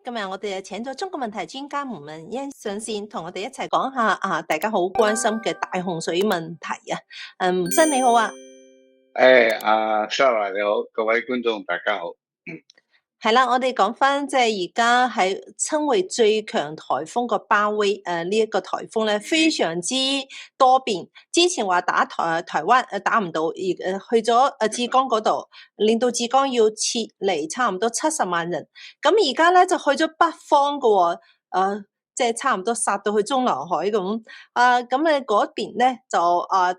今日我哋就請咗中國問題專家吳文欣上線，同我哋一齊講下大家好關心嘅大洪水問題啊。吳生你好啊。Sarah 你好，各位觀眾大家好。係啦，我哋講翻即係而家係稱為最強颱風個巴威呢一個颱風咧，非常之多變。之前話打台灣打唔到，而去咗浙江嗰度，令到浙江要撤離差唔多70萬人。咁而家咧就去咗北方噶喎，即係差唔多殺到去中南海咁。咁咧嗰邊咧就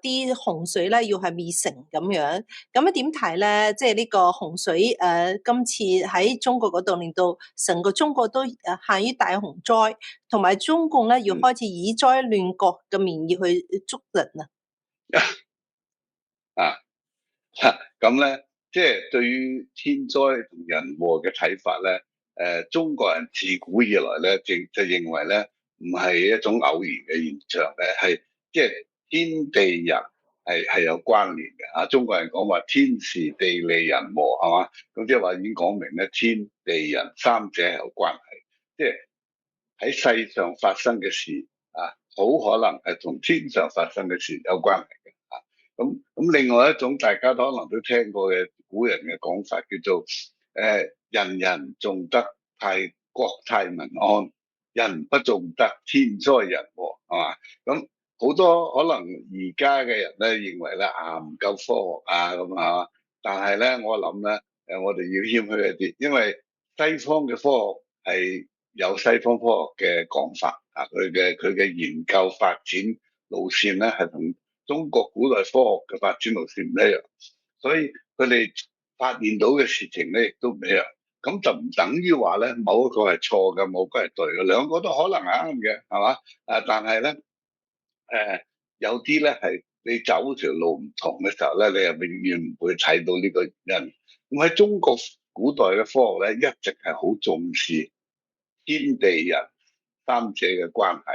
啲洪水咧要係未成咁樣。咁咧點睇咧？即係呢個洪水今次喺中國嗰度，令到成個中國都陷於大洪災，同埋中共咧要開始以災亂國嘅名義去捉人咁咧，即係對於天災同人禍嘅睇法咧，中國人自古以來咧，就認為咧，唔係一種偶然嘅現象咧，係即係天地人係有關聯嘅。中國人講話天時地利人和係嘛，咁即係話已經講明咧，天地人三者係有關係，即係喺世上發生嘅事好可能係同天上發生嘅事有關係嘅。咁另外一種大家都可能都聽過嘅古人嘅講法，叫做人人重德泰國泰民安，人不重德天災人禍，係嘛？咁好多可能而家嘅人咧認為咧唔夠科學咁啊，但係咧我諗咧我哋要謙虛一啲，因為西方嘅科學係有西方科學嘅講法佢嘅研究發展路線咧係同中國古代科學嘅發展路線唔一樣，所以佢哋發現到嘅事情咧亦都唔一樣。咁就唔等於話咧某一個係錯嘅，某個係對嘅，兩個都可能係啱嘅，係嘛？但係咧有啲咧係你走條路唔同嘅時候咧，你又永遠唔會睇到呢個原因。咁喺中國古代嘅科學咧，一直係好重視天地人三者嘅關係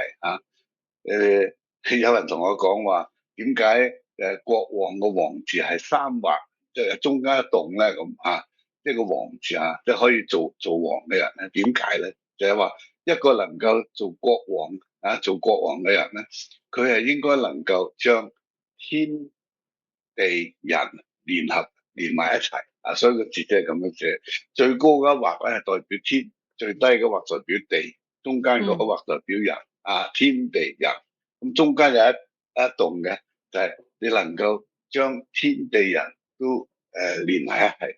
有人同我講話，點解國王個王字係三畫，即係中間一棟咧咁即係個王字即係可以做王嘅人咧？點解咧？就係話一個能夠做國王做國王嘅人咧，佢係應該能夠將天地人連埋一齊所以個字即係咁樣寫。最高嘅一畫咧係代表天，最低嘅畫代表地，中間嗰個畫代表人天地人。咁中間有一棟嘅，就係你能夠將天地人都連埋一齊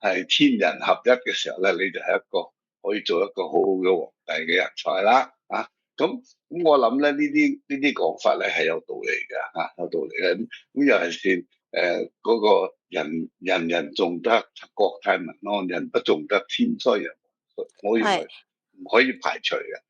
係天人合一嘅時候咧，你就係一個可以做一個好好嘅皇帝嘅人才啦咁我諗咧呢啲講法咧係有道理嘅有道理嘅。咁尤其是嗰個人人重德國泰民安，人不重德天災人禍，我認為唔可以排除嘅。